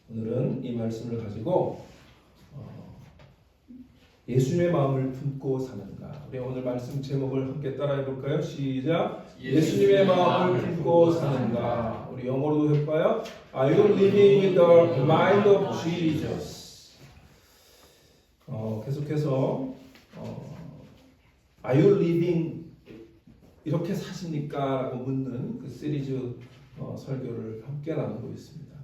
오늘은 이 말씀을 가지고 예수님의 마음을 품고 사는가. 우리 오늘 말씀 제목을 함께 따라해 볼까요? 시작. 예수님의 마음을 품고 사는가. 우리 영어로도 해볼까요? Are you living with the mind of Jesus? 계속해서 Are you living 이렇게 사십니까? 라고 묻는 그 시리즈 설교를 함께 나누고 있습니다.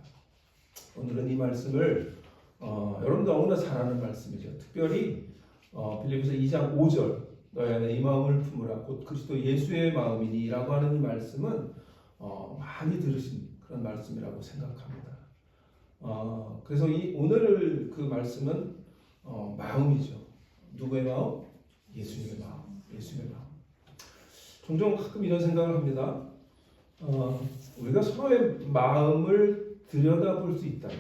오늘은 이 말씀을 여러분도 너무나 잘 아는 말씀이죠. 특별히 빌립보서 2장 5절 너희 안에 이 마음을 품으라 곧 그리스도 예수의 마음이니 라고 하는 이 말씀은 많이 들으신 그런 말씀이라고 생각합니다. 그래서 오늘 그 말씀은 마음이죠. 누구의 마음? 예수님의 마음. 예수님의 마음. 종종 가끔 이런 생각을 합니다. 우리가 서로의 마음을 들여다볼 수 있다면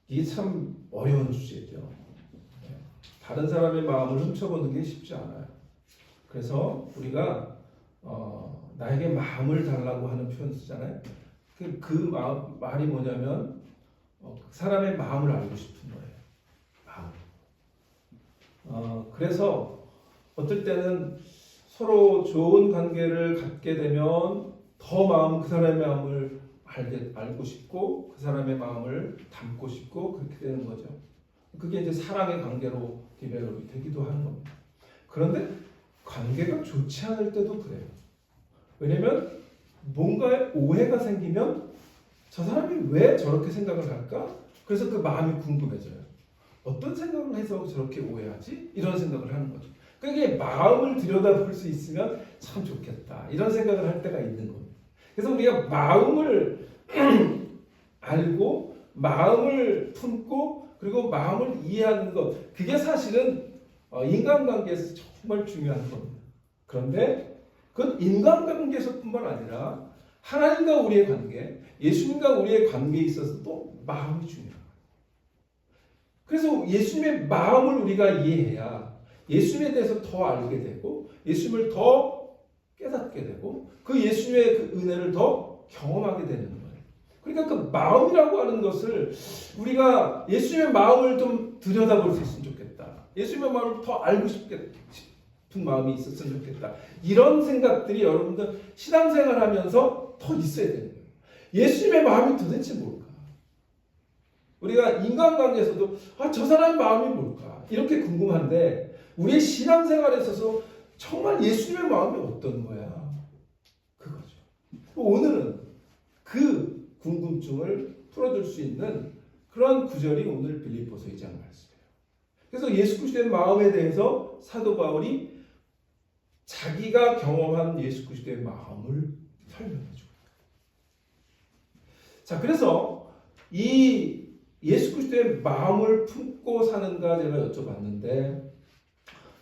이게 참 어려운 주제죠. 다른 사람의 마음을 훔쳐보는 게 쉽지 않아요. 그래서 우리가 나에게 마음을 달라고 하는 표현 쓰잖아요. 그 말이 뭐냐면 그 사람의 마음을 알고 싶은 거예요. 마음. 그래서 어떨 때는 서로 좋은 관계를 갖게 되면 더 그 사람의 마음을 알고 싶고 그 사람의 마음을 담고 싶고 그렇게 되는 거죠. 그게 이제 사랑의 관계로 디벨롭이 되기도 하는 겁니다. 그런데 관계가 좋지 않을 때도 그래요. 왜냐면 뭔가에 오해가 생기면 저 사람이 왜 저렇게 생각을 할까? 그래서 그 마음이 궁금해져요. 어떤 생각을 해서 저렇게 오해하지? 이런 생각을 하는 거죠. 그러니까 마음을 들여다볼 수 있으면 참 좋겠다. 이런 생각을 할 때가 있는 겁니다. 그래서 우리가 마음을 알고 마음을 품고 그리고 마음을 이해하는 것 그게 사실은 인간관계에서 정말 중요한 겁니다. 그런데 그건 인간관계에서뿐만 아니라 하나님과 우리의 관계, 예수님과 우리의 관계에 있어서도 마음이 중요해요. 그래서 예수님의 마음을 우리가 이해해야 예수님에 대해서 더 알게 되고 예수님을 더 깨닫게 되고 그 예수님의 그 은혜를 더 경험하게 되는 거예요. 그러니까 그 마음이라고 하는 것을 우리가 예수님의 마음을 좀 들여다볼 수 있으면 좋겠다. 예수님의 마음을 더 알고 싶은 마음이 있었으면 좋겠다. 이런 생각들이 여러분들 신앙생활 하면서 더 있어야 되는 거예요. 예수님의 마음이 도대체 뭘까? 우리가 인간관계에서도 저 사람의 마음이 뭘까? 이렇게 궁금한데 우리의 신앙생활에 있어서 정말 예수님의 마음이 어떤 거야? 그거죠. 오늘은 그 궁금증을 풀어줄 수 있는 그런 구절이 오늘 빌립보서 2장 말씀이에요. 그래서 예수 그리스도의 마음에 대해서 사도 바울이 자기가 경험한 예수 그리스도의 마음을 설명해 주고 자, 그래서 이 예수 그리스도의 마음을 품고 사는가 제가 여쭤봤는데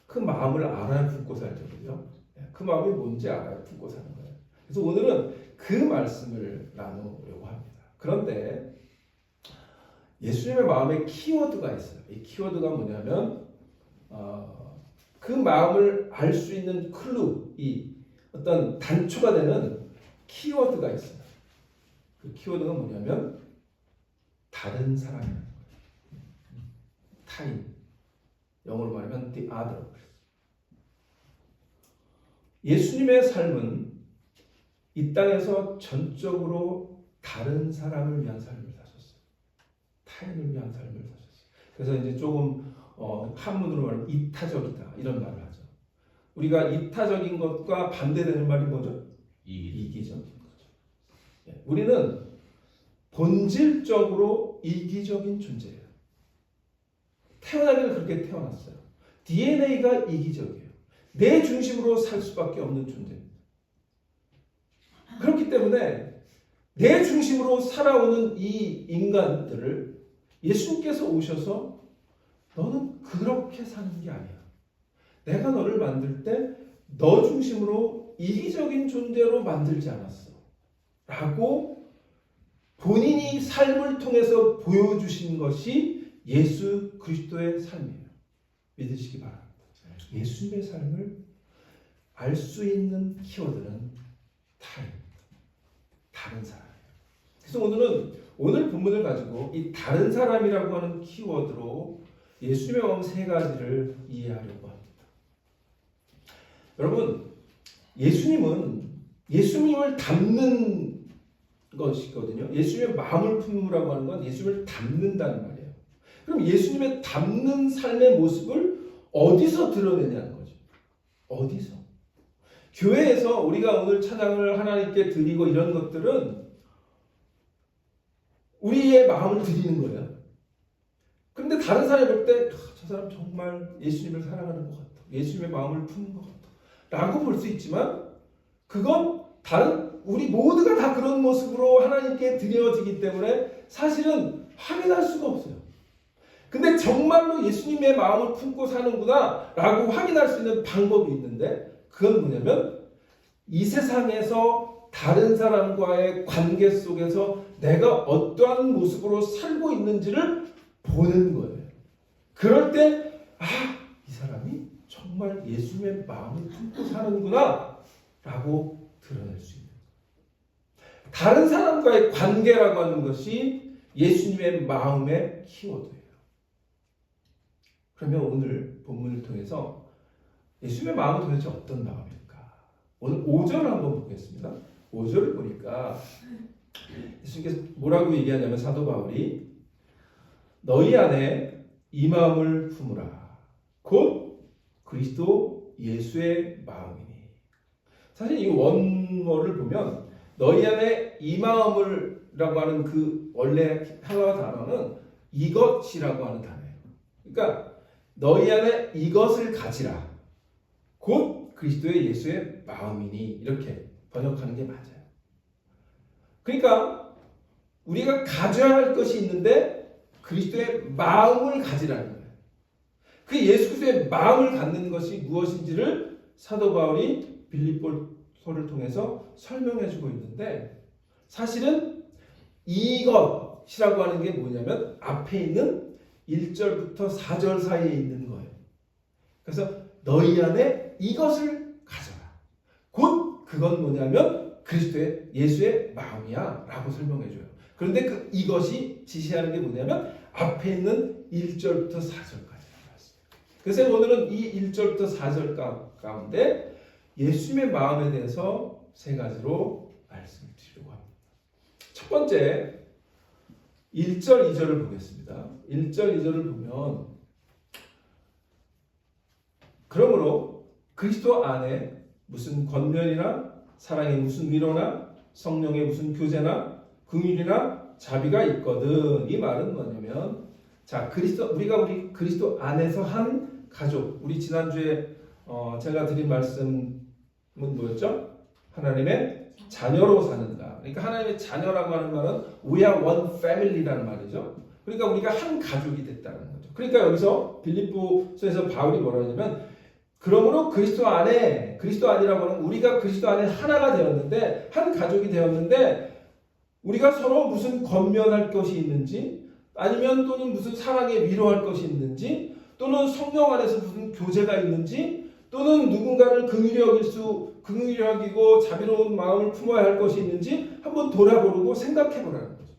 그 마음을 알아야 품고 살거든요. 그 마음이 뭔지 알아야 품고 사는 거예요. 그래서 오늘은 그 말씀을 나누려고 합니다. 그런데 예수님의 마음에 키워드가 있어요. 이 키워드가 뭐냐면 그 마음을 알 수 있는 클루, 이 어떤 단초가 되는 키워드가 있어요. 그 키워드가 뭐냐면 다른 사람이라는 거예요. 타인. 영어로 말하면 the other. 예수님의 삶은 이 땅에서 전적으로 다른 사람을 위한 삶을 사셨어요. 타인을 위한 삶을 사셨어요. 그래서 이제 조금 한문으로 말하면 이타적이다 이런 말을 하죠. 우리가 이타적인 것과 반대되는 말이 뭐죠? 이기적인 거죠. 우리는 본질적으로 이기적인 존재예요. 태어나기는 그렇게 태어났어요. DNA가 이기적이에요. 내 중심으로 살 수밖에 없는 존재입니다. 그렇기 때문에 내 중심으로 살아오는 이 인간들을 예수님께서 오셔서 너는 그렇게 사는 게 아니야. 내가 너를 만들 때 너 중심으로 이기적인 존재로 만들지 않았어. 라고 본인이 삶을 통해서 보여주신 것이 예수 그리스도의 삶이에요. 믿으시기 바랍니다. 예수님의 삶을 알 수 있는 키워드는 타인, 다른 사람이에요. 그래서 오늘 본문을 가지고 이 다른 사람이라고 하는 키워드로 예수님의 마음 세 가지를 이해하려고 합니다. 여러분, 예수님을 닮는 것이거든요. 예수님의 마음을 품으라고 하는 건 예수님을 닮는다는 말이에요. 그럼 예수님의 닮는 삶의 모습을 어디서 드러내냐는 거죠. 어디서? 교회에서 우리가 오늘 찬양을 하나님께 드리고 이런 것들은 우리의 마음을 드리는 거예요. 그런데 다른 사람이 볼 때 저 사람 정말 예수님을 사랑하는 것 같다. 예수님의 마음을 품는 것 같다. 라고 볼 수 있지만 그건 우리 모두가 다 그런 모습으로 하나님께 드려지기 때문에 사실은 확인할 수가 없어요. 근데 정말로 예수님의 마음을 품고 사는구나 라고 확인할 수 있는 방법이 있는데 그건 뭐냐면 이 세상에서 다른 사람과의 관계 속에서 내가 어떠한 모습으로 살고 있는지를 보는 거예요. 그럴 때 이 사람이 정말 예수님의 마음을 품고 사는구나 라고 드러낼 수 있는 거예요. 다른 사람과의 관계라고 하는 것이 예수님의 마음의 키워드예요. 그러면 오늘 본문을 통해서 예수님의 마음은 도대체 어떤 마음일까? 오늘 5절을 한번 보겠습니다. 5절을 보니까 예수님께서 뭐라고 얘기하냐면 사도 바울이 너희 안에 이 마음을 품으라. 곧 그리스도 예수의 마음이니. 사실 이 원어를 보면 너희 안에 이 마음을 라고 하는 그 원래 한어 단어는 이것이라고 하는 단어예요. 그러니까 너희 안에 이것을 가지라. 곧 그리스도의 예수의 마음이니. 이렇게 번역하는 게 맞아요. 그러니까 우리가 가져야 할 것이 있는데 그리스도의 마음을 가지라는 거예요. 그 예수 그리스도의 마음을 갖는 것이 무엇인지를 사도 바울이 빌립보서를 통해서 설명해 주고 있는데 사실은 이것이라고 하는 게 뭐냐면 앞에 있는 1절부터 4절 사이에 있는 거예요. 그래서 너희 안에 이것을 가져라. 곧 그건 뭐냐면 그리스도의 예수의 마음이야 라고 설명해 줘요. 그런데 그 이것이 지시하는 게 뭐냐면 앞에 있는 1절부터 4절까지 말씀. 그래서 오늘은 이 1절부터 4절 가운데 예수님의 마음에 대해서 세 가지로 말씀을 드리려고 합니다. 첫 번째 1절, 2절을 보겠습니다. 1절, 2절을 보면 그러므로 그리스도 안에 무슨 권면이나 사랑의 무슨 위로나 성령의 무슨 교제나 긍휼이나 자비가 있거든. 이 말은 뭐냐면 우리가 그리스도 안에서 한 가족. 우리 지난주에 제가 드린 말씀은 뭐였죠? 하나님의 자녀로 사는다. 그러니까 하나님의 자녀라고 하는 말은 We are one family라는 말이죠. 그러니까 우리가 한 가족이 됐다는 거죠. 그러니까 여기서 빌립보서에서 바울이 뭐라고 하냐면 그러므로 그리스도 안이라고 하는 우리가 그리스도 안에 하나가 되었는데 한 가족이 되었는데 우리가 서로 무슨 권면할 것이 있는지 아니면 또는 무슨 사랑에 위로할 것이 있는지 또는 성령 안에서 무슨 교제가 있는지 또는 누군가를 긍휼히 여기고 자비로운 마음을 품어야 할 것이 있는지 한번 돌아보고 생각해 보라는 거죠.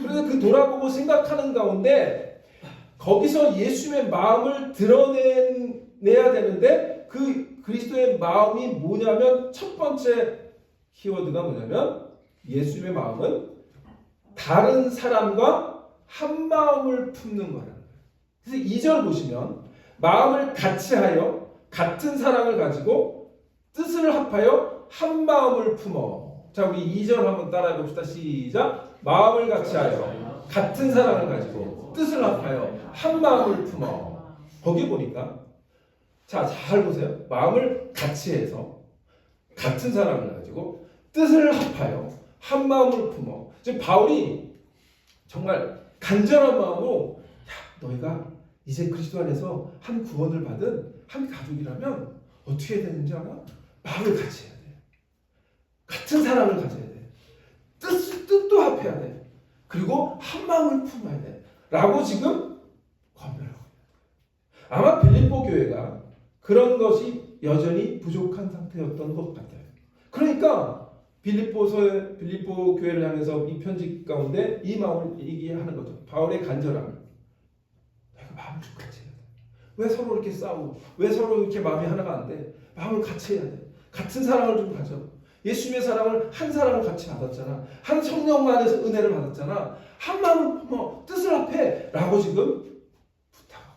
그래서 그 돌아보고 생각하는 가운데 거기서 예수님의 마음을 드러내야 되는데 그 그리스도의 마음이 뭐냐면 첫 번째 키워드가 뭐냐면 예수님의 마음은 다른 사람과 한 마음을 품는 거라는 거예요. 그래서 2절 보시면 마음을 같이 하여 같은 사랑을 가지고 뜻을 합하여 한 마음을 품어. 자, 우리 2절 한번 따라해 봅시다. 시작. 마음을 같이 하여 같은 사랑을 가지고 뜻을 합하여 한 마음을 품어. 거기 보니까 자, 잘 보세요. 마음을 같이 해서 같은 사랑을 가지고 뜻을 합하여 한 마음을 품어. 지금 바울이 정말 간절한 마음으로 너희가 이제 그리스도 안에서 한 구원을 받은 한 가족이라면 어떻게 해야 되는지 알아? 마음을 같이 해야 돼. 같은 사랑을 가져야 돼. 뜻도 합해야 돼. 그리고 한 마음을 품어야 돼. 라고 지금 권면하고 있는 거예요. 아마 빌립보 교회가 그런 것이 여전히 부족한 상태였던 것 같아요. 그러니까 빌립보 교회를 향해서 이 편지 가운데 이 마음을 얘기하는 거죠. 바울의 간절함. 내가 마음을 좀 같이 해야 돼. 왜 서로 이렇게 싸우고, 왜 서로 이렇게 마음이 하나가 안 돼? 마음을 같이 해야 돼. 같은 사랑을 좀 가져. 예수님의 사랑을 한 사랑을 같이 받았잖아. 한 성령 안에서 은혜를 받았잖아. 한 마음을 뜻을 합해라고 지금 부탁하고.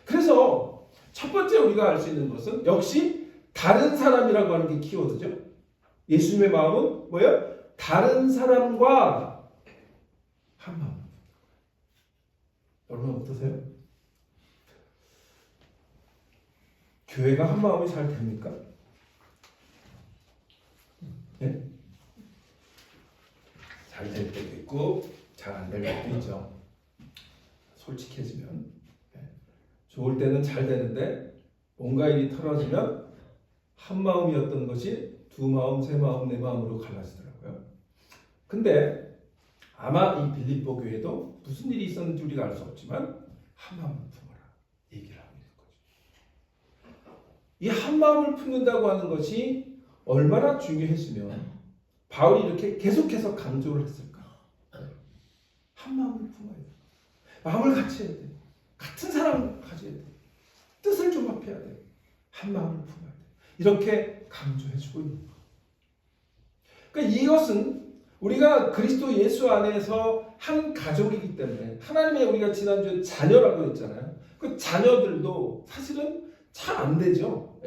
그래서 첫 번째 우리가 알 수 있는 것은 역시 다른 사람이라고 하는 게 키워드죠. 예수님의 마음은 뭐예요? 다른 사람과 한 마음. 여러분 어떠세요? 교회가 한 마음이 잘 됩니까? 네? 잘 될 때도 있고 잘 안 될 때도 있죠. 솔직해지면 좋을 때는 잘 되는데 뭔가 일이 털어지면 한 마음이었던 것이 두 마음, 세 마음, 네 마음으로 갈라지더라고요. 근데 아마 이 빌립보 교회도 무슨 일이 있었는지 우리가 알 수 없지만 한 마음을 품어라 얘기를 하고 있는 거죠. 이 한 마음을 품는다고 하는 것이 얼마나 중요했으면 바울이 이렇게 계속해서 강조를 했을까? 한 마음을 품어야 돼. 마음을 같이 해야 돼. 같은 사랑을 가져야 돼. 뜻을 좀 합해야 돼. 한 마음을 품어야 돼. 이렇게 강조해주고 있는 거예요. 그러니까 이것은 우리가 그리스도 예수 안에서 한 가족이기 때문에 하나님의 우리가 지난주에 자녀라고 했잖아요. 그 자녀들도 사실은 잘 안 되죠.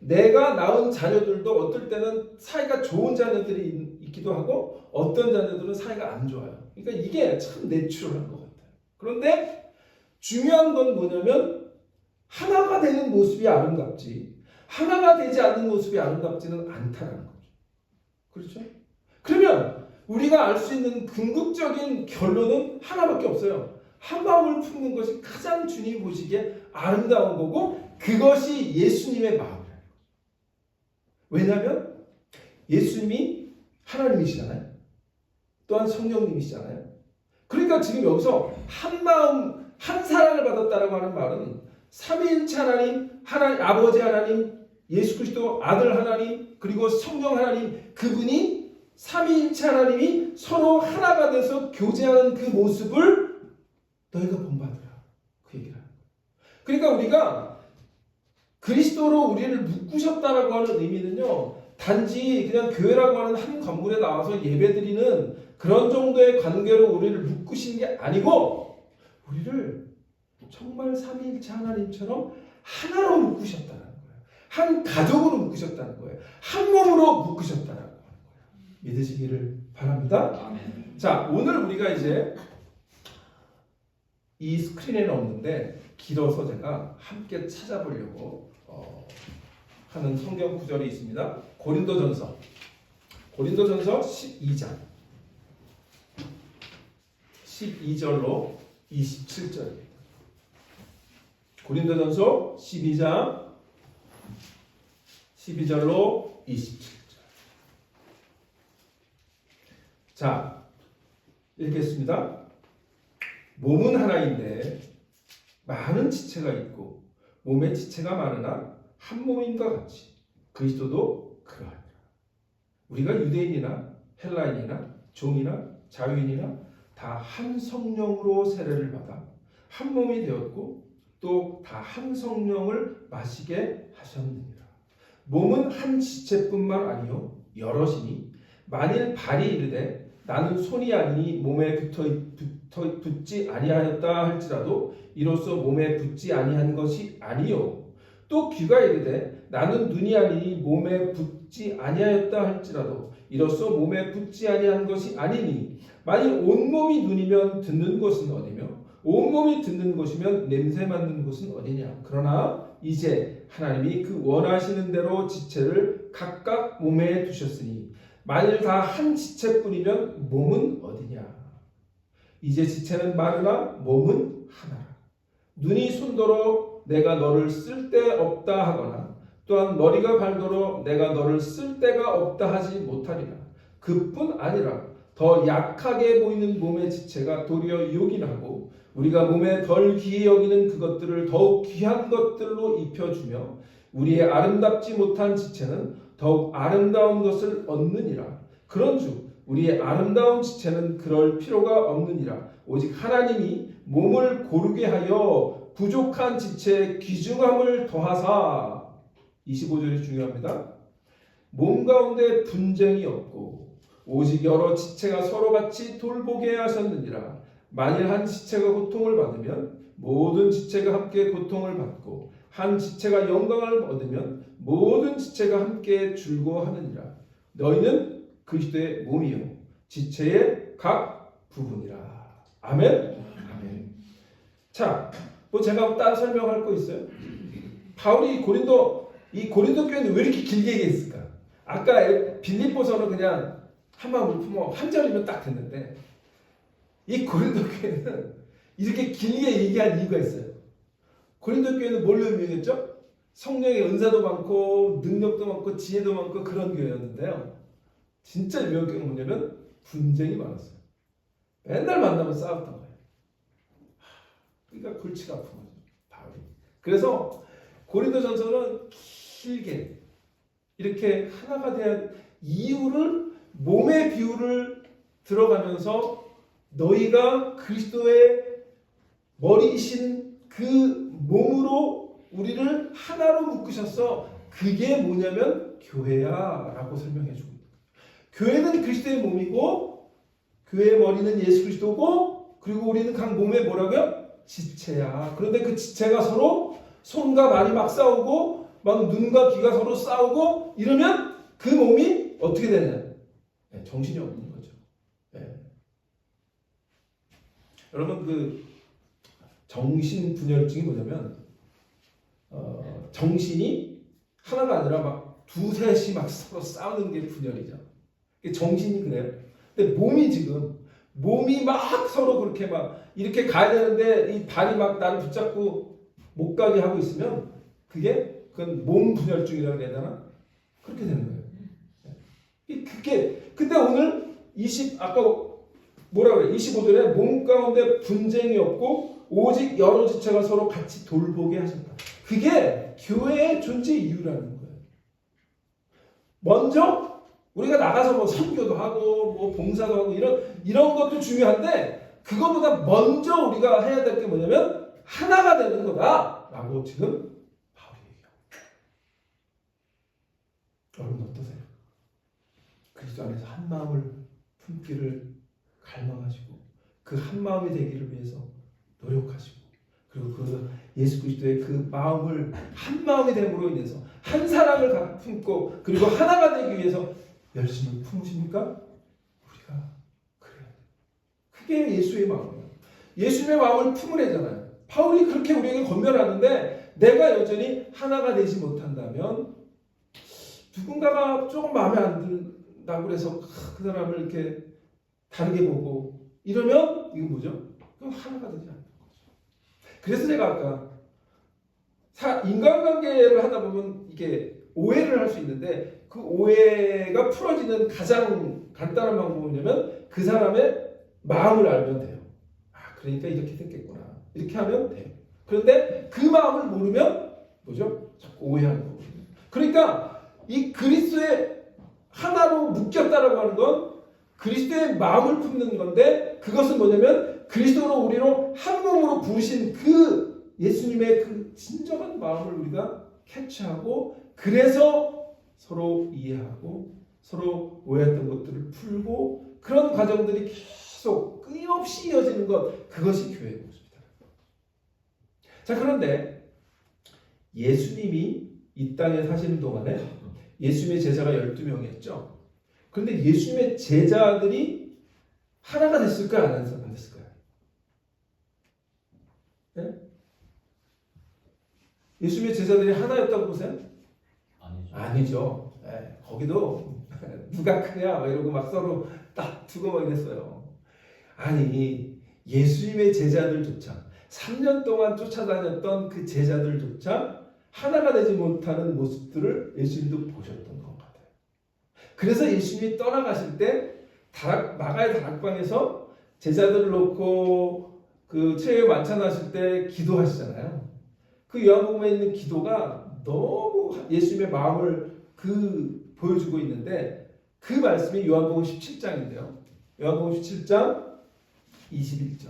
내가 낳은 자녀들도 어떨 때는 사이가 좋은 자녀들이 있기도 하고 어떤 자녀들은 사이가 안 좋아요. 그러니까 이게 참 내추럴한 것 같아요. 그런데 중요한 건 뭐냐면 하나가 되는 모습이 아름답지 하나가 되지 않는 모습이 아름답지는 않다는 거죠. 그렇죠? 그러면 우리가 알 수 있는 궁극적인 결론은 하나밖에 없어요. 한 마음을 품는 것이 가장 주님이 보시기에 아름다운 거고 그것이 예수님의 마음이라는 거죠. 왜냐하면 예수님이 하나님이시잖아요. 또한 성령님이시잖아요. 그러니까 지금 여기서 한 마음, 한 사랑을 받았다라고 하는 말은 삼위일체 하나님, 아버지 하나님, 예수 그리스도 아들 하나님, 그리고 성령 하나님, 그분이 삼위일체 하나님이 서로 하나가 돼서 교제하는 그 모습을 너희가 본받으라. 그 얘기를 하는 거예요. 그러니까 우리가 그리스도로 우리를 묶으셨다라고 하는 의미는요, 단지 그냥 교회라고 하는 한 건물에 나와서 예배드리는 그런 정도의 관계로 우리를 묶으신 게 아니고 우리를 정말 삼위일체 하나님처럼 하나로 묶으셨다는 거예요. 한 가족으로 묶으셨다는 거예요. 한 몸으로 묶으셨다는 거예요. 믿으시기를 바랍니다. 아멘. 자, 오늘 우리가 이제 이 스크린에는 없는데 길어서 제가 함께 찾아보려고 하는 성경 구절이 있습니다. 고린도전서 12장 12절로 27절입니다. 고린도전서 12장 12절로 27절. 자, 읽겠습니다. 몸은 하나인데 많은 지체가 있고 몸에 지체가 많으나 한 몸인과 같이 그리스도도 그러하니라. 우리가 유대인이나 헬라인이나 종이나 자유인이나 다 한 성령으로 세례를 받아 한 몸이 되었고 또 다 한 성령을 마시게 하셨느니라. 몸은 한 지체뿐만 아니요 여럿이니 만일 발이 이르되 나는 손이 아니니 몸에 붙지 아니하였다 할지라도 이로써 몸에 붙지 아니한 것이 아니요 또 귀가 이르되 나는 눈이 아니니 몸에 붙지 아니하였다 할지라도 이로써 몸에 붙지 아니한 것이 아니니 만일 온몸이 눈이면 듣는 것은 어디며 온몸이 듣는 것이면 냄새 맡는 것은 어디냐. 그러나 이제 하나님이 그 원하시는 대로 지체를 각각 몸에 두셨으니 만일 다 한 지체뿐이면 몸은 어디냐. 이제 지체는 많으나 몸은 하나라. 눈이 손더러 내가 너를 쓸데없다 하거나 또한 머리가 발더러 내가 너를 쓸데가 없다 하지 못하리라. 그뿐 아니라 더 약하게 보이는 몸의 지체가 도리어 요긴하고 우리가 몸에 덜 귀히 여기는 그것들을 더욱 귀한 것들로 입혀주며 우리의 아름답지 못한 지체는 더욱 아름다운 것을 얻느니라. 그런즉 우리의 아름다운 지체는 그럴 필요가 없느니라. 오직 하나님이 몸을 고르게 하여 부족한 지체에 귀중함을 더하사. 25절이 중요합니다. 몸 가운데 분쟁이 없고 오직 여러 지체가 서로 같이 돌보게 하셨느니라. 만일 한 지체가 고통을 받으면 모든 지체가 함께 고통을 받고 한 지체가 영광을 얻으면 모든 지체가 함께 즐거워하느니라. 너희는 그리스도의 몸이요 지체의 각 부분이라. 아멘. 아멘. 자, 뭐 제가 따로 설명할 거 있어요? 바울이 이 고린도 교회는 왜 이렇게 길게 얘기했을까? 아까 빌립보서는 그냥 한 마음을 품어 한 절이면 딱 됐는데 이 고린도 교회는 이렇게 길게 얘기한 이유가 있어요. 고린도 교회는 뭘로 유명했죠? 성령의 은사도 많고 능력도 많고 지혜도 많고 그런 교회였는데요. 진짜 유명한 교회는 뭐냐면 분쟁이 많았어요. 맨날 만나면 싸웠던 거예요. 그러니까 골치가 아픈 거죠, 바울이. 그래서 고린도전서는 길게 이렇게 하나가 된 이유를 몸의 비유를 들어가면서 너희가 그리스도의 머리이신 그 몸으로 우리를 하나로 묶으셔서 그게 뭐냐면 교회야 라고 설명해 주고 있는 거예요. 교회는 그리스도의 몸이고 교회의 머리는 예수 그리스도고 그리고 우리는 각 몸에 뭐라고요? 지체야. 그런데 그 지체가 서로 손과 발이 막 싸우고 막 눈과 귀가 서로 싸우고 이러면 그 몸이 어떻게 되냐? 네, 정신이 없는 거죠. 네. 여러분 그 정신분열증이 뭐냐면 정신이 하나가 아니라 막 두셋이 막 서로 싸우는 게 분열이죠. 정신이 그래요. 근데 몸이 막 서로 그렇게 막 이렇게 가야 되는데 이 발이 막 나를 붙잡고 못 가게 하고 있으면 그건 몸 분열증이라고 해야 되나? 그렇게 되는 거예요. 근데 오늘 아까 뭐라 그래? 25절에 몸 가운데 분쟁이 없고 오직 여러 지체가 서로 같이 돌보게 하셨다. 그게 교회의 존재 이유라는 거예요. 먼저 우리가 나가서 뭐 선교도 하고 뭐 봉사도 하고 이런 것도 중요한데 그거보다 먼저 우리가 해야 될 게 뭐냐면 하나가 되는 거다라고 지금 바울이 얘기해요. 여러분 어떠세요? 그리스도 안에서 한 마음을 품기를 갈망하시고 그 한 마음이 되기를 위해서 노력하시고 그리고 그 예수 그리스도의 그 마음을 한 마음이 됨으로 인해서 한 사랑을 품고 그리고 하나가 되기 위해서 열심을 품으십니까? 우리가 그래요. 그게 예수의 마음이에요. 예수의 마음을 품으래잖아요. 바울이 그렇게 우리에게 권면하는데 내가 여전히 하나가 되지 못한다면 누군가가 조금 마음에 안 든다고 그래서 그 사람을 이렇게 다르게 보고 이러면 이건 뭐죠? 그럼 하나가 되지 않는 거죠. 그래서 제가 아까 인간관계를 하다 보면 이게 오해를 할 수 있는데 그 오해가 풀어지는 가장 간단한 방법은 뭐냐면 그 사람의 마음을 알면 돼요. 그러니까 이렇게 됐겠구나. 이렇게 하면 돼요. 그런데 그 마음을 모르면 뭐죠? 자꾸 오해하는 거거든요. 그러니까 이 그리스도의 하나로 묶였다라고 하는 건 그리스도의 마음을 품는 건데 그것은 뭐냐면 그리스도로 우리로 한 몸으로 부으신 그 예수님의 그 진정한 마음을 우리가 캐치하고 그래서 서로 이해하고 서로 오해했던 것들을 풀고 그런 과정들이 계속 끊임없이 이어지는 것 그것이 교회의 모습이다. 자 그런데 예수님이 이 땅에 사시는 동안에 예수님의 제자가 12명이었죠. 그런데 예수님의 제자들이 하나가 됐을까요? 안 됐을까요? 네? 예수님의 제자들이 하나였다고 보세요? 아니죠. 네, 거기도 누가 크냐 이러고 막 서로 다투고 막 이랬어요. 아니 예수님의 제자들조차 3년 동안 쫓아다녔던 그 제자들조차 하나가 되지 못하는 모습들을 예수님도 보셨던 것 같아요. 그래서 예수님이 떠나가실 때 마가의 다락방에서 제자들을 놓고 그 최후의 만찬하실 때 기도하시잖아요. 그 요한복음에 있는 기도가 너무 예수님의 마음을 그 보여주고 있는데 그 말씀이 요한복음 17장인데요. 요한복음 17장 21절.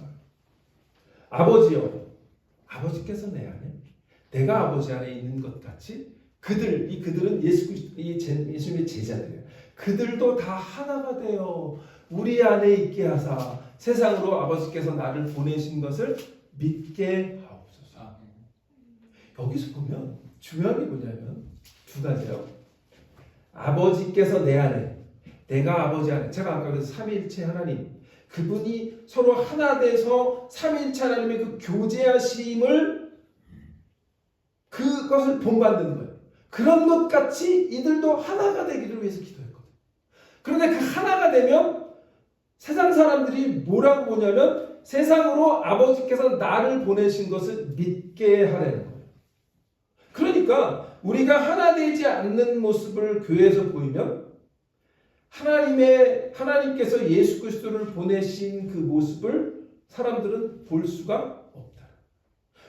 아버지여, 아버지께서 내 안에, 내가 아버지 안에 있는 것 같이 이 그들은 예수님의 제자들이에요. 그들도 다 하나가 되어 우리 안에 있게 하사 세상으로 아버지께서 나를 보내신 것을 믿게 하옵소서. 여기서 보면 중요한 게 뭐냐면 두 가지예요. 아버지께서 내 안에, 내가 아버지 안에. 제가 아까 그래서 삼위일체 하나님, 그분이 서로 하나 돼서 삼위일체 하나님의 그 교제하심을, 그것을 본받는 거예요. 그런 것 같이 이들도 하나가 되기를 위해서 기도했거든요. 그런데 그 하나가 되면 세상 사람들이 뭐라고 보냐면 세상으로 아버지께서 나를 보내신 것을 믿게 하라는 거예요. 그러니까 우리가 하나 되지 않는 모습을 교회에서 보이면 하나님께서 예수 그리스도를 보내신 그 모습을 사람들은 볼 수가 없다.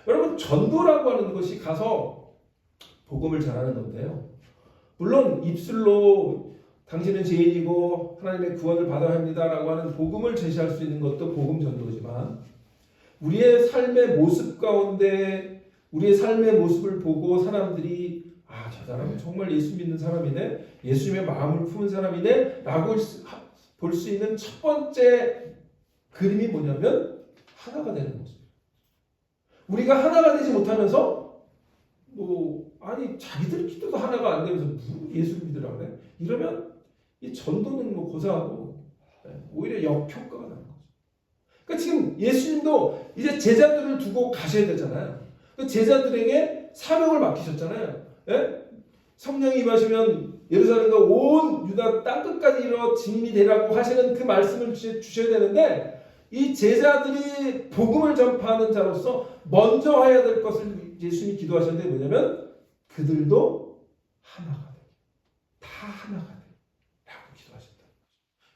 여러분, 전도라고 하는 것이 가서 복음을 전하는 건데요. 물론 입술로 당신은 죄인이고 하나님의 구원을 받아야 합니다라고 하는 복음을 제시할 수 있는 것도 복음 전도지만 우리의 삶의 모습 가운데 우리의 삶의 모습을 보고 사람들이 저 사람은 정말 예수 믿는 사람이네, 예수님의 마음을 품은 사람이네 라고 볼 수 있는 첫 번째 그림이 뭐냐면 하나가 되는 모습이에요. 우리가 하나가 되지 못하면서 자기들끼리도 하나가 안 되면서 무슨 예수를 믿으라고 그래? 이러면 이 전도는 고사하고 오히려 역효과가 나는 거죠. 그러니까 지금 예수님도 이제 제자들을 두고 가셔야 되잖아요. 그 제자들에게 사명을 맡기셨잖아요. 예? 성령이 임하시면 예루살렘과 온 유다 땅끝까지 이르러 증인이 되라고 하시는 그 말씀을 주셔야 되는데 이 제자들이 복음을 전파하는 자로서 먼저 해야 될 것을 예수님이 기도하셨는데 뭐냐면 그들도 하나가 돼. 다 하나가 돼. 라고 기도하셨다.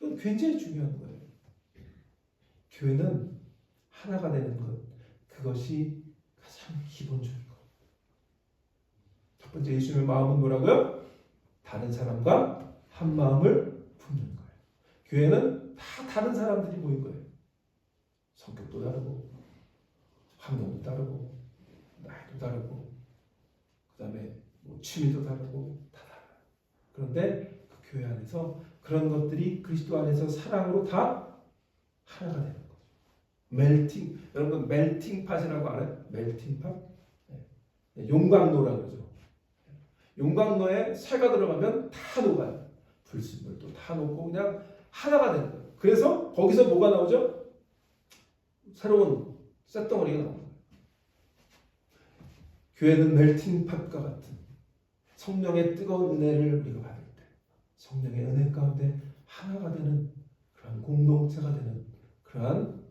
이건 굉장히 중요한 거예요. 교회는 하나가 되는 것, 그것이 가장 기본적인 것. 첫 번째 예수님의 마음은 뭐라고요? 다른 사람과 한 마음을 품는 거예요. 교회는 다 다른 사람들이 모인 거예요. 성격도 다르고 환경도 다르고 나이도 다르고 그 다음에 취미도 다르고 다 달라요. 그런데 그 교회 안에서 그런 것들이 그리스도 안에서 사랑으로 다 하나가 되는 거죠. 멜팅, 여러분 멜팅 팟이라고 알아요? 멜팅 팟? 용광로라고 그러죠. 용광로에 쇠가 들어가면 다 녹아요. 불순물도 다 녹고 그냥 하나가 되는 거예요. 그래서 거기서 뭐가 나오죠? 새로운 쇳덩어리가 나오는 거예요. 교회는 멜팅팟과 같은 성령의 뜨거운 은혜를 우리가 받을 때 성령의 은혜 가운데 하나가 되는 그러한 공동체가 되는 그러한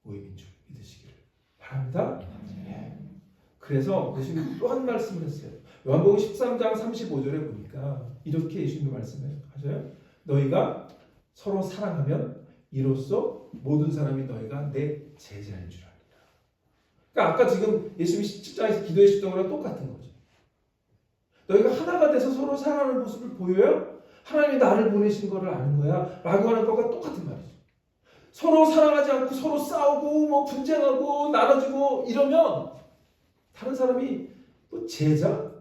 모임인 줄 믿으시기를 바랍니다. 네. 그래서 예수님이 또 한 말씀을 했어요. 요한복음 13장 35절에 보니까 이렇게 예수님이 말씀하셔요. 너희가 서로 사랑하면 이로써 모든 사람이 너희가 내 제자인 줄 알리라. 그러니까 아까 지금 예수님이 17장에서 기도해 주셨던 거랑 똑같은 거죠. 너희가 하나가 돼서 서로 사랑하는 모습을 보여요? 하나님이 나를 보내신 거를 아는 거야 라고 하는 것과 똑같은 말이죠. 서로 사랑하지 않고 서로 싸우고 분쟁하고 나눠주고 이러면 다른 사람이 또 제자?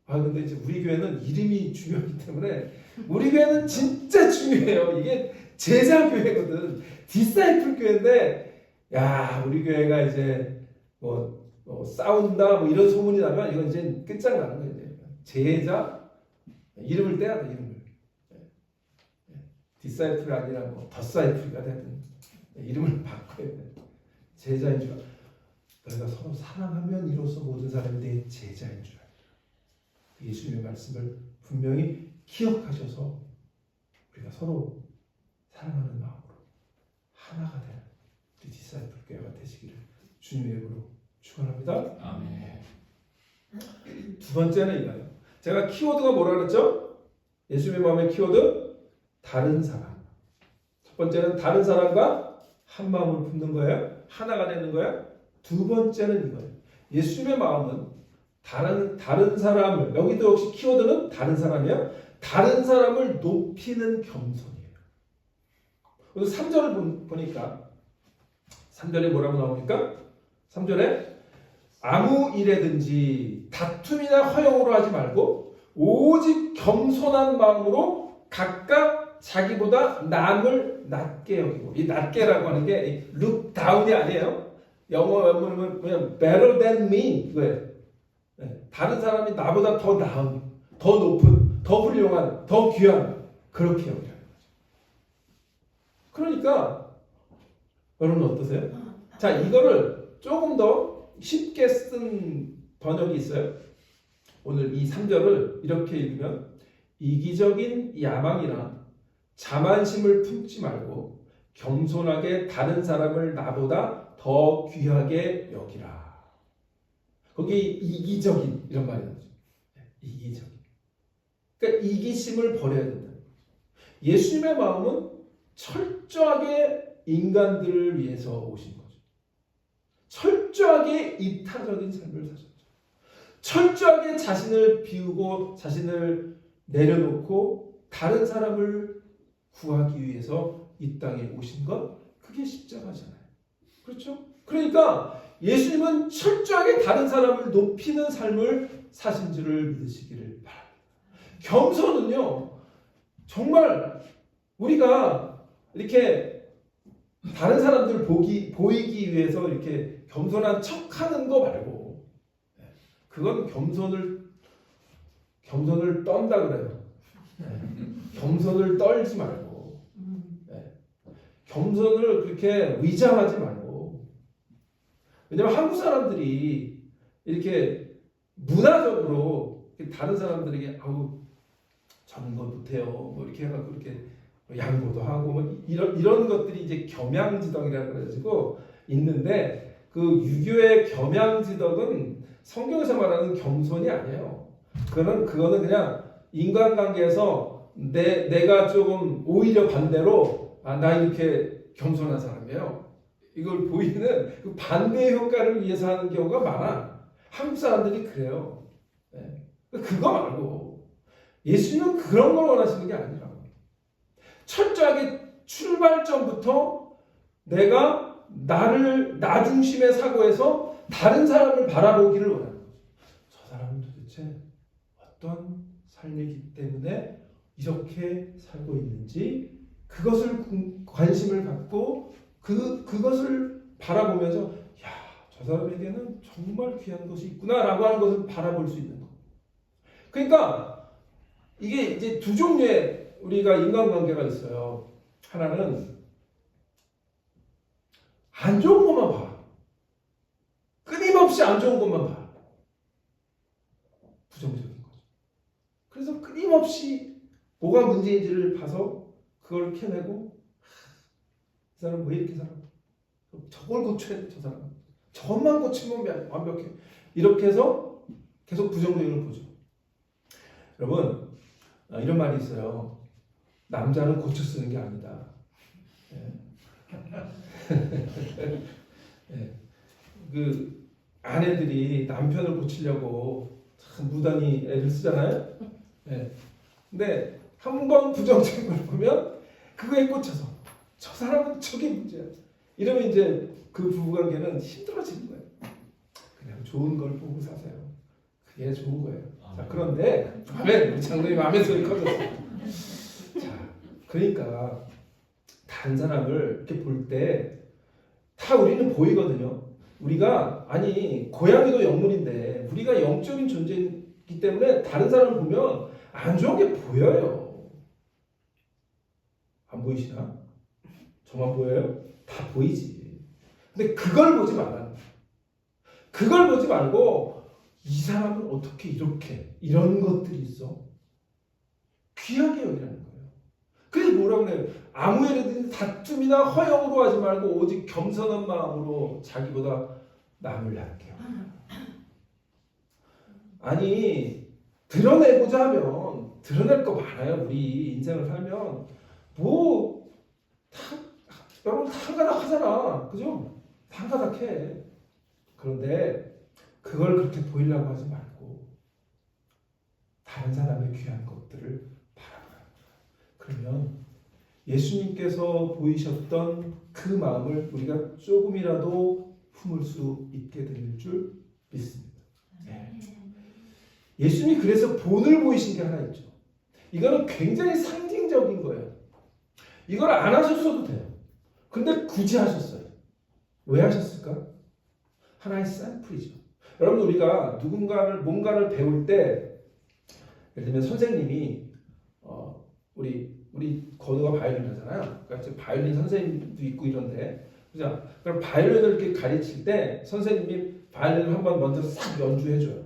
근데 이제 우리 교회는 이름이 중요하기 때문에 우리 교회는 진짜 중요해요. 이게 제자 교회거든. 디사이플 교회인데 우리 교회가 이제 싸운다 이런 소문이 나면 이건 이제 끝장나는 거예요. 제자 이름을 떼야 돼. 이름을 디사이플이 아니라 더사이플가 되든 이름을 바꿔야 돼. 제자인 줄 알아. 너희가 서로 사랑하면 이로써 모든 사람이 내 제자인 줄 알아. 예수님의 말씀을 분명히 기억하셔서 우리가 서로 사랑하는 마음으로 하나가 되는 우리 디사이플 교회가 되시기를 주님의 이름으로 축원합니다. 아멘. 두 번째는 이거예요. 제가 키워드가 뭐라 그랬죠? 예수님의 마음의 키워드 다른 사람. 첫 번째는 다른 사람과 한 마음을 품는 거예요. 하나가 되는 거예요. 두 번째는 이거예요. 예수님의 마음은 다른 사람을, 여기도 역시 키워드는 다른 사람이에요. 다른 사람을 높이는 겸손이에요. 그래서 3절을 보니까 3절에 뭐라고 나오니까 3절에 아무 일에든지 다툼이나 허영으로 하지 말고 오직 겸손한 마음으로 각각 자기보다 남을 낮게 여기고, 이 낮게라고 하는 게 look down이 아니에요. 영어 원문은 그냥 better than me 이거예요. 다른 사람이 나보다 더 나은, 더 높은, 더 훌륭한, 더 귀한, 그렇게 여기라는 거죠. 그러니까 여러분 어떠세요? 자, 이거를 조금 더 쉽게 쓴 번역이 있어요. 오늘 이 3절을 이렇게 읽으면 이기적인 야망이나 자만심을 품지 말고 겸손하게 다른 사람을 나보다 더 귀하게 여기라. 거기 이기적인 이런 말이 나오죠. 이기적인. 그러니까 이기심을 버려야 된다. 예수님의 마음은 철저하게 인간들을 위해서 오신 거죠. 철저하게 이타적인 삶을 사셨죠. 철저하게 자신을 비우고 자신을 내려놓고 다른 사람을 구하기 위해서 이 땅에 오신 것, 그게 십자가잖아요. 그렇죠? 그러니까 예수님은 철저하게 다른 사람을 높이는 삶을 사신 줄을 믿으시기를 바랍니다. 겸손은요, 정말 우리가 이렇게 다른 사람들 보이기 위해서 이렇게 겸손한 척하는 거 말고, 그건 겸손을 떤다 그래요. 겸손을 떨지 말고, 겸손을 그렇게 위장하지 말고. 왜냐면 한국 사람들이 이렇게 문화적으로 다른 사람들에게 아우 저는 거 못해요, 뭐 이렇게 해가지고 이렇게 양보도 하고 뭐 이런 것들이 이제 겸양지덕이라고 그래가지고 있는데, 그 유교의 겸양지덕은 성경에서 말하는 겸손이 아니에요. 그거는 그냥 인간관계에서 내가 조금 오히려 반대로 나 이렇게 겸손한 사람이에요. 이걸 보이는 그 반대 효과를 위해서 하는 경우가 많아. 한국 사람들이 그래요. 그거 말고 예수님은 그런 걸 원하시는 게 아니라고. 철저하게 출발점부터 내가 나 중심의 사고에서 다른 사람을 바라보기를 원하는 거죠. 저 사람은 도대체 어떤 삶이기 때문에 이렇게 살고 있는지, 그것을 관심을 갖고 그것을 바라보면서 야, 저 사람에게는 정말 귀한 것이 있구나라고 하는 것을 바라볼 수 있는 거. 그러니까 이게 이제 두 종류의 우리가 인간관계가 있어요. 하나는 안 좋은 것만 봐. 끊임없이 안 좋은 것만 봐. 부정적인 거죠. 그래서 끊임없이 뭐가 문제인지를 봐서 그걸 캐내고, 이 사람 왜 이렇게 살아? 저걸 고쳐야 돼, 저 사람. 저것만 고치면 완벽해. 이렇게 해서 계속 부정적인 걸 보죠. 여러분, 이런 말이 있어요. 남자는 고쳐 쓰는 게 아니다. 그 아내들이 남편을 고치려고 참 무단히 애를 쓰잖아요. 근데 한 번 부정적인 걸 보면 그거에 꽂혀서 저 사람은 저게 문제야. 이러면 이제 그 부부관계는 힘들어지는 거예요. 그냥 좋은 걸 보고 사세요. 그게 좋은 거예요. 자, 그런데 우리 장로님 마음의 소리 커졌어. 자, 그러니까 다른 사람을 이렇게 볼 때 다 우리는 보이거든요. 우리가 고양이도 영물인데 우리가 영적인 존재이기 때문에 다른 사람을 보면 안 좋은 게 보여요. 안 보이시나? 저만 보여요? 다 보이지. 근데 그걸 보지 말라는 거예요. 그걸 보지 말고 이 사람은 어떻게 이런 것들이 있어? 귀하게 여기라는 거예요. 그래서 뭐라고 그래요? 아무 일에든 다툼이나 허영으로 하지 말고 오직 겸손한 마음으로 자기보다 남을 낮게 여기라. 드러내고자 하면 드러낼 거 많아요. 우리 인생을 살면 여러분 다 한가닥 하잖아. 그죠? 다 한가닥 해. 그런데 그걸 그렇게 보이려고 하지 말고 다른 사람의 귀한 것들을 그러면 예수님께서 보이셨던 그 마음을 우리가 조금이라도 품을 수 있게 될 줄 믿습니다. 네. 예수님이 그래서 본을 보이신 게 하나 있죠. 이거는 굉장히 상징적인 거예요. 이걸 안 하셨어도 돼요. 근데 굳이 하셨어요. 왜 하셨을까? 하나의 샘플이죠. 여러분, 우리가 뭔가를 배울 때, 예를 들면 선생님이 우리 건우가 바이올린 하잖아요. 그러니까 바이올린 선생님도 있고 이런데, 그죠? 그럼 바이올린을 이렇게 가르칠 때 선생님이 바이올린을 한번 먼저 싹 연주해줘요.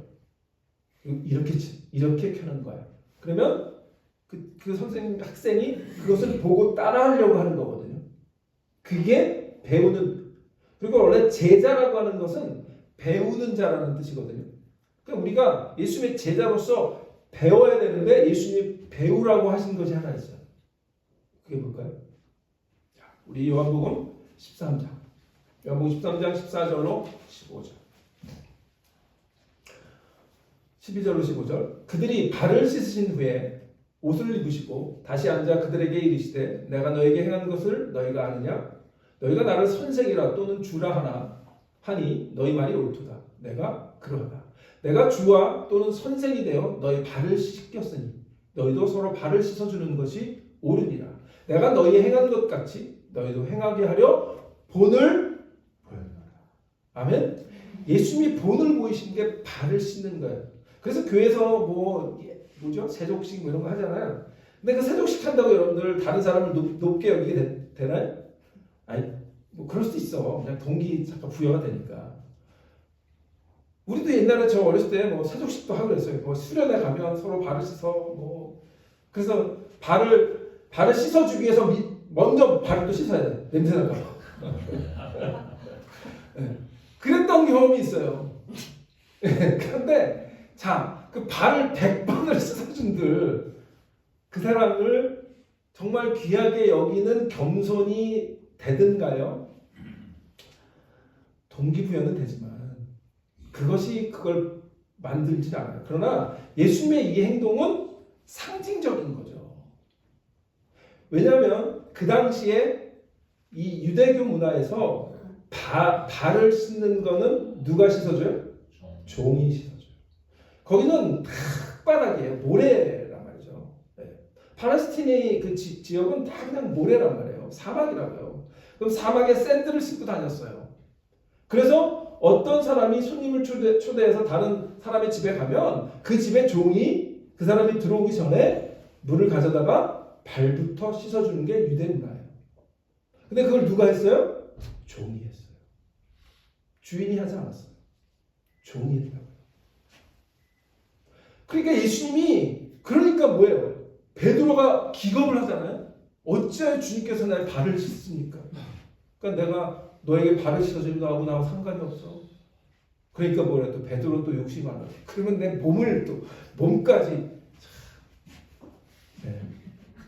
이렇게 켜는 거예요. 그러면 그 선생님 학생이 그것을 보고 따라하려고 하는 거거든요. 그게 배우는. 그리고 원래 제자라고 하는 것은 배우는 자라는 뜻이거든요. 그러니까 우리가 예수님의 제자로서 배워야 되는데 예수님이 배우라고 하신 것이 하나 있어요. 그게 뭘까요? 자, 우리 요한복음 13장. 요한복음 13장 14절로 15절. 12절로 15절. 그들이 발을 씻으신 후에 옷을 입으시고 다시 앉아 그들에게 이르시되 내가 너에게 행한 것을 너희가 아느냐? 너희가 나를 선생이라 또는 주라 하니 너희 말이 옳도다. 내가 그러하다. 내가 주와 또는 선생이 되어 너희 발을 씻겼으니 너희도 서로 발을 씻어주는 것이 옳으니라. 내가 너희 행한 것 같이 너희도 행하게 하려 본을 보였노라. 아멘. 예수님이 본을 보이신 게 발을 씻는 거예요. 그래서 교회에서 뭐죠? 세족식 이런 거 하잖아요. 근데 그 세족식 한다고 여러분들 다른 사람을 높게 여기게 되나요? 아니, 뭐 그럴 수도 있어. 그냥 동기 잠깐 부여가 되니까. 우리도 옛날에 저 어렸을 때 뭐 세족식도 하고 그랬어요. 뭐 수련회 가면 서로 발을 씻어 그래서 발을 씻어주기 위해서 먼저 발을 또 씻어야 돼. 냄새 나고. 네. 그랬던 경험이 있어요. 그런데 자, 그 발을 100번을 씻어준들 그 사람을 정말 귀하게 여기는 겸손이 되든가요? 동기부여는 되지만 그것이 그걸 만들진 않아요. 그러나 예수님의 이 행동은 상징적인 거죠. 왜냐하면 그 당시에 이 유대교 문화에서 발을 씻는 거는 누가 씻어줘요? 종이 씻어줘요. 거기는 다 흙바닥이에요. 모래란 말이죠. 네. 팔레스틴의 그 지역은 다 그냥 모래란 말이에요. 사막이라고요. 그럼 사막에 샌들을 싣고 다녔어요. 그래서 어떤 사람이 손님을 초대해서 다른 사람의 집에 가면 그 집의 종이 그 사람이 들어오기 전에 물을 가져다가 발부터 씻어주는 게 유대 문화예요. 근데 그걸 누가 했어요? 종이 했어요. 주인이 하지 않았어요. 종이 했다고요. 그러니까 예수님이 그러니까 뭐예요? 베드로가 기겁을 하잖아요. 어찌하여 주님께서 나의 발을 씻습니까? 그러니까 내가 너에게 발을 씻어주는 거하고 나하고 상관이 없어. 그러니까 뭐래 또 베드로 또 욕심이 많아. 그러면 내 몸까지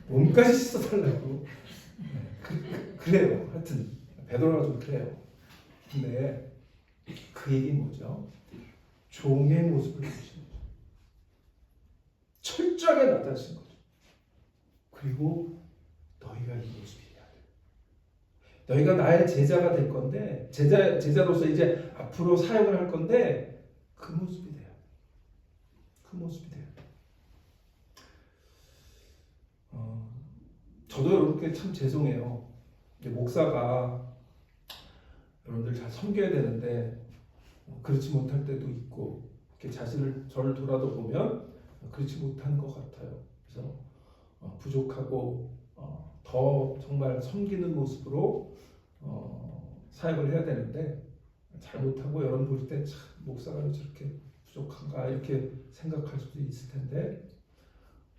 몸까지 씻어달라고. 그래요. 하여튼 베드로가 좀 그래요. 근데 그 얘기 뭐죠? 종의 모습을 보시는 거죠. 철저하게 나타내신 거죠. 그리고 너희가 이 모습이야. 너희가 나의 제자가 될 건데 제자로서 이제 앞으로 사역을 할 건데 그 모습이 돼요. 그 모습이 돼요. 저도 여러분께 참 죄송해요. 목사가 여러분들 잘 섬겨야 되는데 그렇지 못할 때도 있고 이렇게 저를 돌아보면 그렇지 못한 것 같아요. 그래서 부족하고 더 정말 섬기는 모습으로 사역을 해야 되는데 잘못하고 여러분 볼 때 참 목사가 저렇게 부족한가 이렇게 생각할 수도 있을 텐데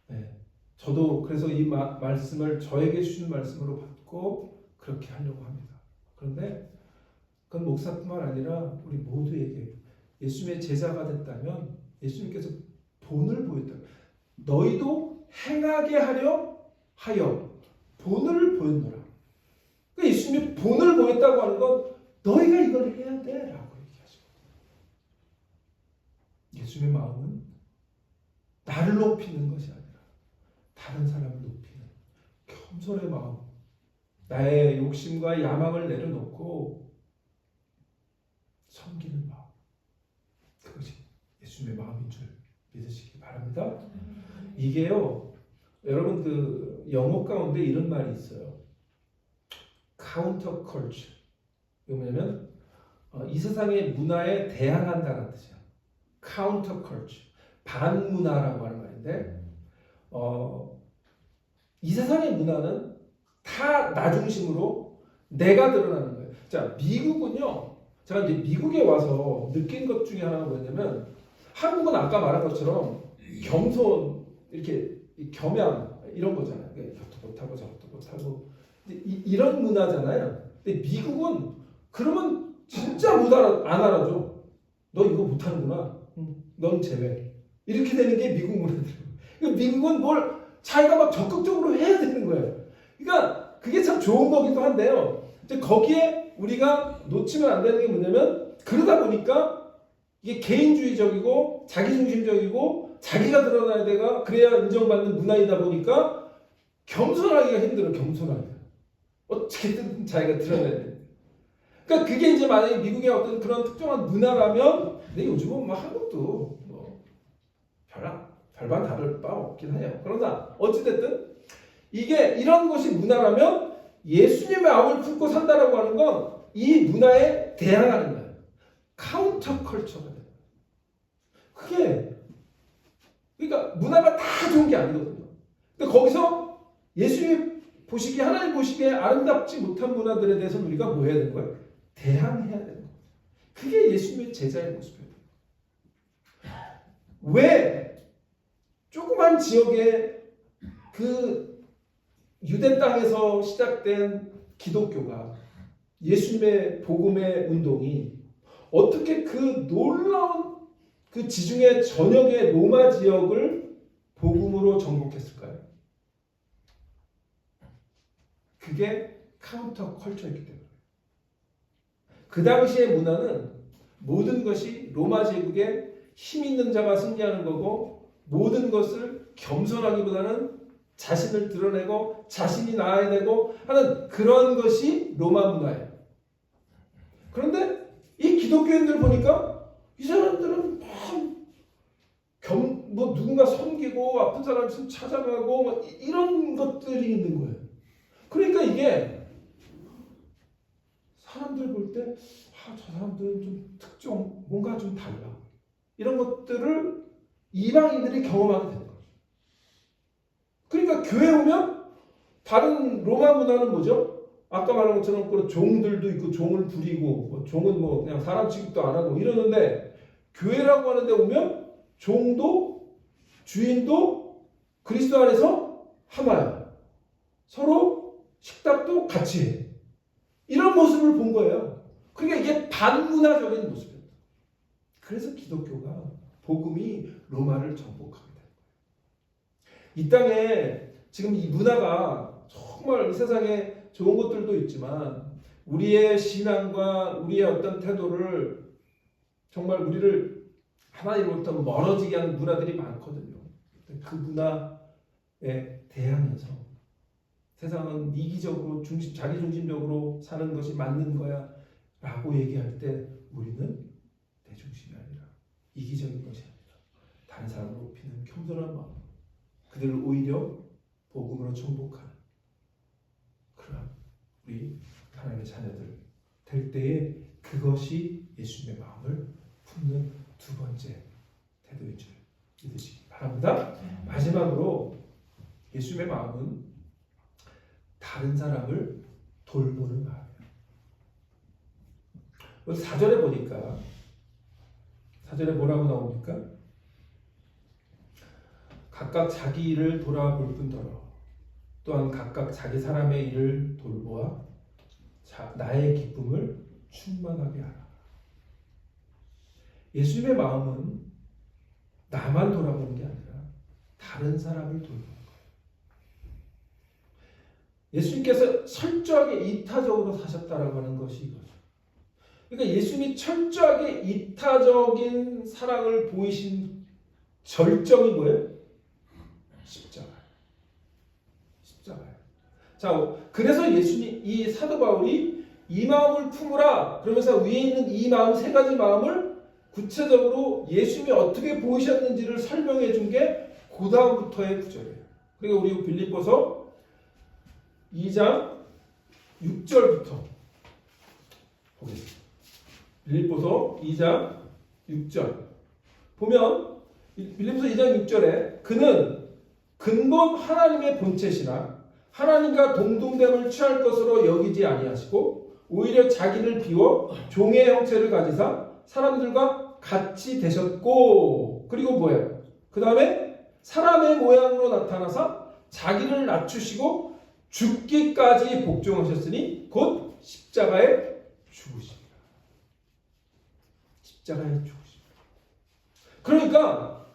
네. 저도 그래서 이 말씀을 저에게 주신 말씀으로 받고 그렇게 하려고 합니다. 그런데 그건 목사뿐만 아니라 우리 모두에게 예수님의 제자가 됐다면 예수님께서 본을 보였다. 너희도 행하게 하여 본을 보였노라. 그러니까 예수님이 본을 보였다고 하는 건 너희가 이걸 해야 돼 라고 얘기하시고 예수님의 마음은 나를 높이는 것이 아니라 다른 사람을 높이는 겸손의 마음, 나의 욕심과 야망을 내려놓고 섬기는 마음, 그것이 예수님의 마음인 줄 믿으시기 바랍니다. 이게요, 여러분 그 영어 가운데 이런 말이 있어요. 카운터 컬처. 이거 뭐냐면 이 세상의 문화에 대항한다는 뜻이야. 카운터 컬처. 반문화라고 하는 말인데 이 세상의 문화는 다 나 중심으로 내가 드러나는 거예요. 자, 미국은요. 제가 이제 미국에 와서 느낀 것 중에 하나가 뭐냐면 한국은 아까 말한 것처럼 겸손, 이렇게 겸양 이런 거잖아요. 이것도 못하고 저것도 못하고 이런 문화잖아요. 근데 미국은 그러면 진짜 안 알아줘. 너 이거 못하는구나. 넌 제외. 이렇게 되는 게 미국 문화들이에요. 그러니까 미국은 뭘 자기가 막 적극적으로 해야 되는 거예요. 그러니까 그게 참 좋은 거기도 한데요. 이제 거기에 우리가 놓치면 안 되는 게 뭐냐면 그러다 보니까 이게 개인주의적이고 자기중심적이고 자기가 드러나야 돼가 그래야 인정받는 문화이다 보니까 겸손하기가 힘들어. 겸손하기가 어떻게든 자기가 드러내야 돼. 그러니까 그게 이제 만약에 미국의 어떤 그런 특정한 문화라면, 근데 요즘은 뭐 한국도 뭐 별반 다를 바 없긴 해요. 그러나 어찌됐든 이게 이런 것이 문화라면 예수님의 마음을 품고 산다라고 하는 건 이 문화에 대항하는 거예요. 카운터 컬처가 돼요. 그게 그러니까 문화가 다 좋은 게 아니거든요. 근데 거기서 예수님 보시기에, 하나님 보시기에 아름답지 못한 문화들에 대해서 우리가 뭐 해야 되는 거예요? 대항해야 되는 거예요. 그게 예수님의 제자의 모습이에요. 왜 조그만 지역에 그 유대 땅에서 시작된 기독교가, 예수님의 복음의 운동이 어떻게 그 놀라운 그 지중해 전역의 로마 지역을 복음으로 정복했을까요? 그게 카운터 컬처였기 때문에. 그 당시의 문화는 모든 것이 로마 제국의 힘 있는 자가 승리하는 거고, 모든 것을 겸손하기보다는 자신을 드러내고 자신이 나아야 되고 하는 그런 것이 로마 문화예요. 그런데 이 기독교인들 보니까 이 사람들은 뭐 누군가 섬기고 아픈 사람 있으면 찾아가고 뭐 이런 것들이 있는 거예요. 그러니까 이게 사람들 볼 때 저 사람들은 좀 특정, 뭔가 좀 달라. 이런 것들을 이방인들이 경험하게 되는 거죠. 그러니까 교회 오면 다른 로마 문화는 뭐죠? 아까 말한 것처럼 그런 종들도 있고 종을 부리고 뭐 종은 뭐 그냥 사람 취급도 안 하고 이러는데, 교회라고 하는 데 오면 종도 주인도 그리스도 안에서 하나예요. 서로 식탁도 같이 해. 이런 모습을 본 거예요. 그러니까 이게 반문화적인 모습이에요. 그래서 기독교가, 복음이 로마를 정복하게 된 거예요. 이 땅에 지금 이 문화가 정말 이 세상에 좋은 것들도 있지만 우리의 신앙과 우리의 어떤 태도를 정말 우리를 하나님으로부터 멀어지게 하는 문화들이 많거든요. 그 문화에 대항해서 세상은 이기적으로 자기중심적으로 사는 것이 맞는 거야 라고 얘기할 때 우리는 내 중심이 아니라, 이기적인 것이 아니라 다른 사람을 높이는 겸손한 마음, 그들을 오히려 복음으로 정복하는 그런 우리 하나님의 자녀들 될 때에 그것이 예수님의 마음을 품는 두 번째 태도인 줄 믿으시기 바랍니다. 마지막으로 예수님의 마음은 다른 사람을 돌보는 마음이에요. 4절에 보니까, 4절에 뭐라고 나옵니까? 각각 자기 일을 돌아볼 뿐더러 또한 각각 자기 사람의 일을 돌보아 나의 기쁨을 충만하게 하라. 예수님의 마음은 나만 돌아보는 게 아니라 다른 사람을 돌보는 거예요. 예수님께서 철저하게 이타적으로 사셨다라고 하는 것이 이거죠. 그러니까 예수님이 철저하게 이타적인 사랑을 보이신 절정이 뭐예요? 십자가예요. 십자가예요. 자, 그래서 예수님, 이 사도 바울이 이 마음을 품으라 그러면서 위에 있는 이 마음, 세 가지 마음을 구체적으로 예수님이 어떻게 보이셨는지를 설명해 준 게 그 다음부터의 구절이에요. 그리고 우리 빌립보서 2장 6절부터 보겠습니다. 빌립보서 2장 6절 보면 빌립보서 2장 6절에 그는 근본 하나님의 본체시나 하나님과 동등됨을 취할 것으로 여기지 아니하시고 오히려 자기를 비워 종의 형체를 가지사 사람들과 같이 되셨고 그리고 뭐예요? 그 다음에 사람의 모양으로 나타나사 자기를 낮추시고 죽기까지 복종하셨으니 곧 십자가에 죽으십니다. 십자가에 죽으십니다. 그러니까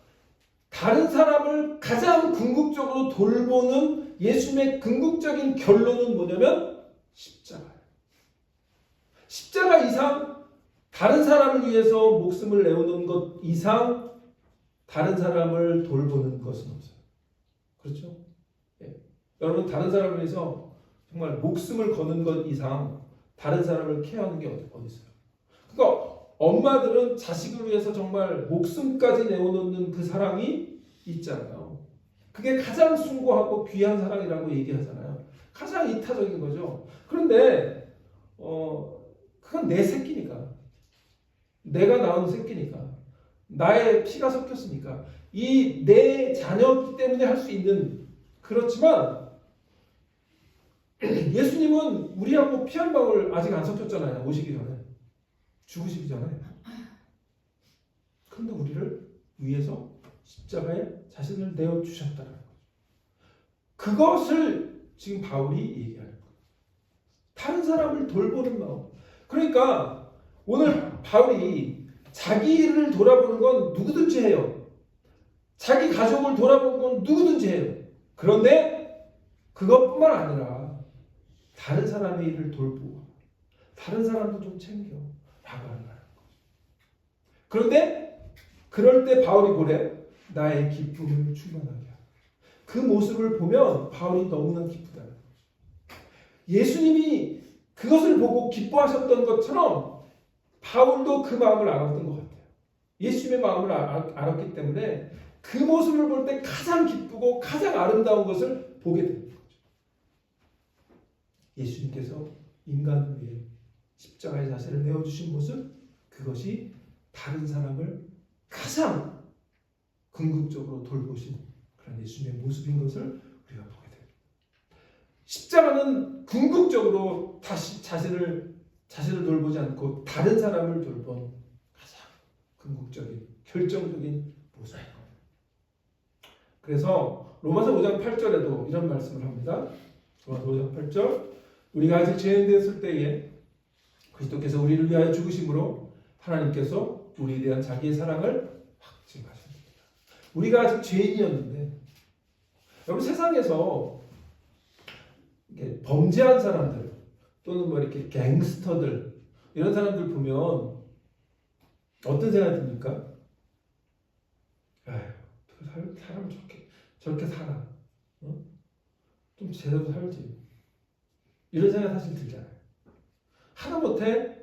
다른 사람을 가장 궁극적으로 돌보는 예수님의 궁극적인 결론은 뭐냐면 십자가예요. 십자가 이상 다른 사람을 위해서 목숨을 내어놓은 것 이상 다른 사람을 돌보는 것은 없어요. 그렇죠? 예. 여러분 다른 사람을 위해서 정말 목숨을 거는 것 이상 다른 사람을 케어하는 게 어디 있어요? 그러니까 엄마들은 자식을 위해서 정말 목숨까지 내어놓는 그 사랑이 있잖아요. 그게 가장 숭고하고 귀한 사랑이라고 얘기하잖아요. 가장 이타적인 거죠. 그런데 그건 내 새끼니까. 내가 낳은 새끼니까. 나의 피가 섞였으니까. 이 내 자녀이기 때문에 할 수 있는 그렇지만 예수님은 우리하고 피 한 방울 아직 안 섞였잖아요. 오시기 전에. 죽으시기 전에. 그런데 우리를 위해서 십자가에 자신을 내어주셨다는 거죠. 그것을 지금 바울이 얘기하는 거예요. 다른 사람을 돌보는 마음. 그러니까 오늘 바울이 자기를 돌아보는 건 누구든지 해요. 자기 가족을 돌아보는 건 누구든지 해요. 그런데 그것뿐만 아니라 다른 사람의 일을 돌보고 다른 사람도 좀 챙겨 라고 하는 거예요. 그런데 그럴 때 바울이 뭐래? 나의 기쁨을 충만하게 하라. 그 모습을 보면 바울이 너무나 기쁘다는 거죠. 예수님이 그것을 보고 기뻐하셨던 것처럼 바울도 그 마음을 알았던 것 같아요. 예수님의 마음을 알았기 때문에 그 모습을 볼 때 가장 기쁘고 가장 아름다운 것을 보게 되는 거죠. 예수님께서 인간을 위해 십자가의 자세를 내어주신 모습, 그것이 다른 사람을 가장 궁극적으로 돌보신 그런 예수님의 모습인 것을 우리가 보게 됩니다. 십자가는 궁극적으로 다시 자신을 돌보지 않고 다른 사람을 돌본 가장 궁극적인 결정적인 모습입니다. 그래서 로마서 5장 8절에도 이런 말씀을 합니다. 로마서 5장 8절 우리가 아직 죄인 되었을 때에 그리스도께서 우리를 위하여 죽으심으로 하나님께서 우리에 대한 자기의 사랑을 확증하십니다. 우리가 아직 죄인이었는데 여러분 세상에서 범죄한 사람들 또는 뭐 이렇게 갱스터들 이런 사람들 보면 어떤 생각이 듭니까? 아휴, 사람 저렇게 살아. 어? 좀 제대로 살지. 이런 생각 사실 들잖아요. 하다못해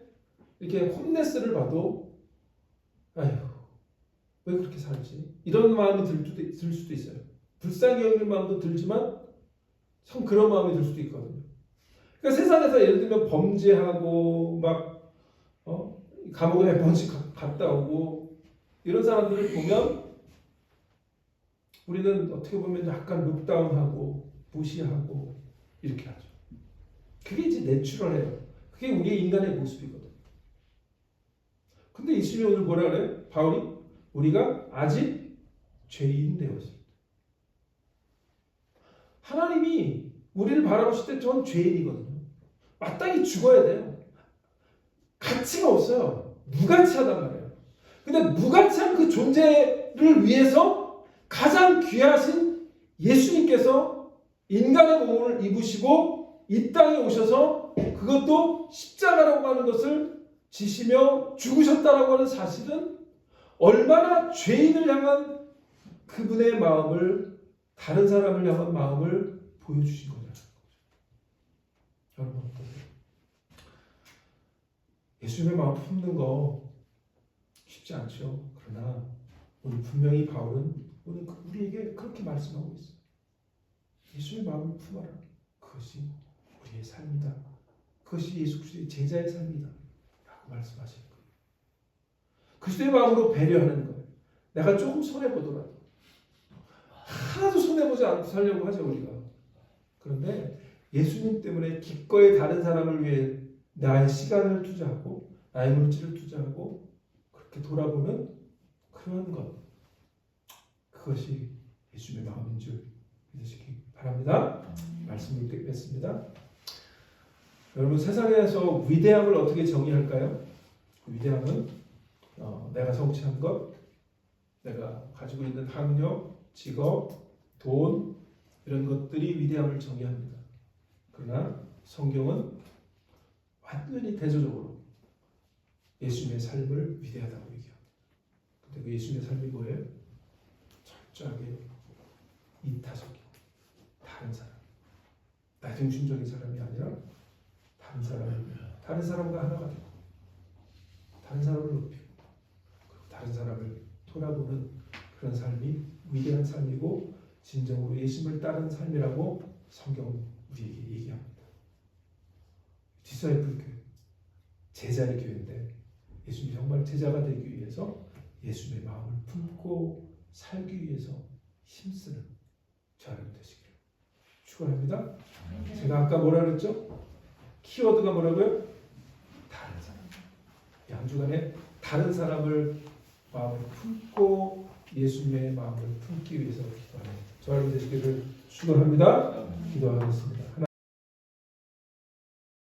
이렇게 홈레스를 봐도 아휴 왜 그렇게 살지? 이런 마음이 들 수도 있어요. 불쌍히 여기는 마음도 들지만 참 그런 마음이 들 수도 있거든요. 그러니까 세상에서 예를 들면 범죄하고 막 감옥에 몇 번씩 갔다 오고 이런 사람들을 보면 우리는 어떻게 보면 약간 룩다운하고 무시하고 이렇게 하죠. 그게 이제 내추럴해요. 그게 우리의 인간의 모습이거든요. 근데 예수님이 오늘 뭐라 그래요? 바울이 우리가 아직 죄인 되었습니다. 하나님이 우리를 바라보실 때 전 죄인이거든요. 마땅히 죽어야 돼요. 가치가 없어요. 무가치하단 말이에요. 근데 무가치한 그 존재를 위해서 가장 귀하신 예수님께서 인간의 몸을 입으시고 이 땅에 오셔서 그것도 십자가라고 하는 것을 지시며 죽으셨다라고 하는 사실은 얼마나 죄인을 향한 그분의 마음을 다른 사람을 향한 마음을 보여주신 거냐는 거죠. 예수님의 마음 품는 거 쉽지 않죠. 그러나 오늘 분명히 바울은 오늘 우리에게 그렇게 말씀하고 있어요. 예수님의 마음을 품어라. 그것이 우리의 삶이다. 그것이 예수 그리스도의 제자의 삶이다. 라고 말씀하시는 거예요. 그리스도의 마음으로 배려하는 거예요. 내가 조금 손해보더라도 하나도 손해보지 않고 살려고 하죠 우리가. 그런데 예수님 때문에 기꺼이 다른 사람을 위해 나의 시간을 투자하고 나의 물질을 투자하고 그렇게 돌아보는 그런 것, 그것이 예수님의 마음인 줄 믿으시기 바랍니다. 말씀을 맺습니다. 여러분, 세상에서 위대함을 어떻게 정의할까요? 위대함은 내가 성취한 것, 내가 가지고 있는 학력, 직업, 돈 이런 것들이 위대함을 정의합니다. 그러나 성경은 완전히 대조적으로 예수님의 삶을 위대하다고 얘기합니다. 근데 그 예수님의 삶이 뭐예요? 철저하게 이타적인 다른 사람, 나중심적인 사람이 아니라 다른 사람과 하나가 되고 다른 사람을 높이고 그리고 다른 사람을 돌아보는 그런 삶이 위대한 삶이고 진정으로 예수님을 따르는 삶이라고 성경은 우리에게 얘기합니다. 디사이플 교회, 제자의 교회인데 예수님이 정말 제자가 되기 위해서 예수님의 마음을 품고 살기 위해서 힘쓰는 저하는 되시기를 축원합니다. 제가 아까 뭐라 그랬죠? 키워드가 뭐라고요? 다른 사람. 한 주간에 다른 사람을 마음을 품고 예수님의 마음을 품기 위해서 기도하는 저하는 되시기를 축원합니다. 기도하겠습니다.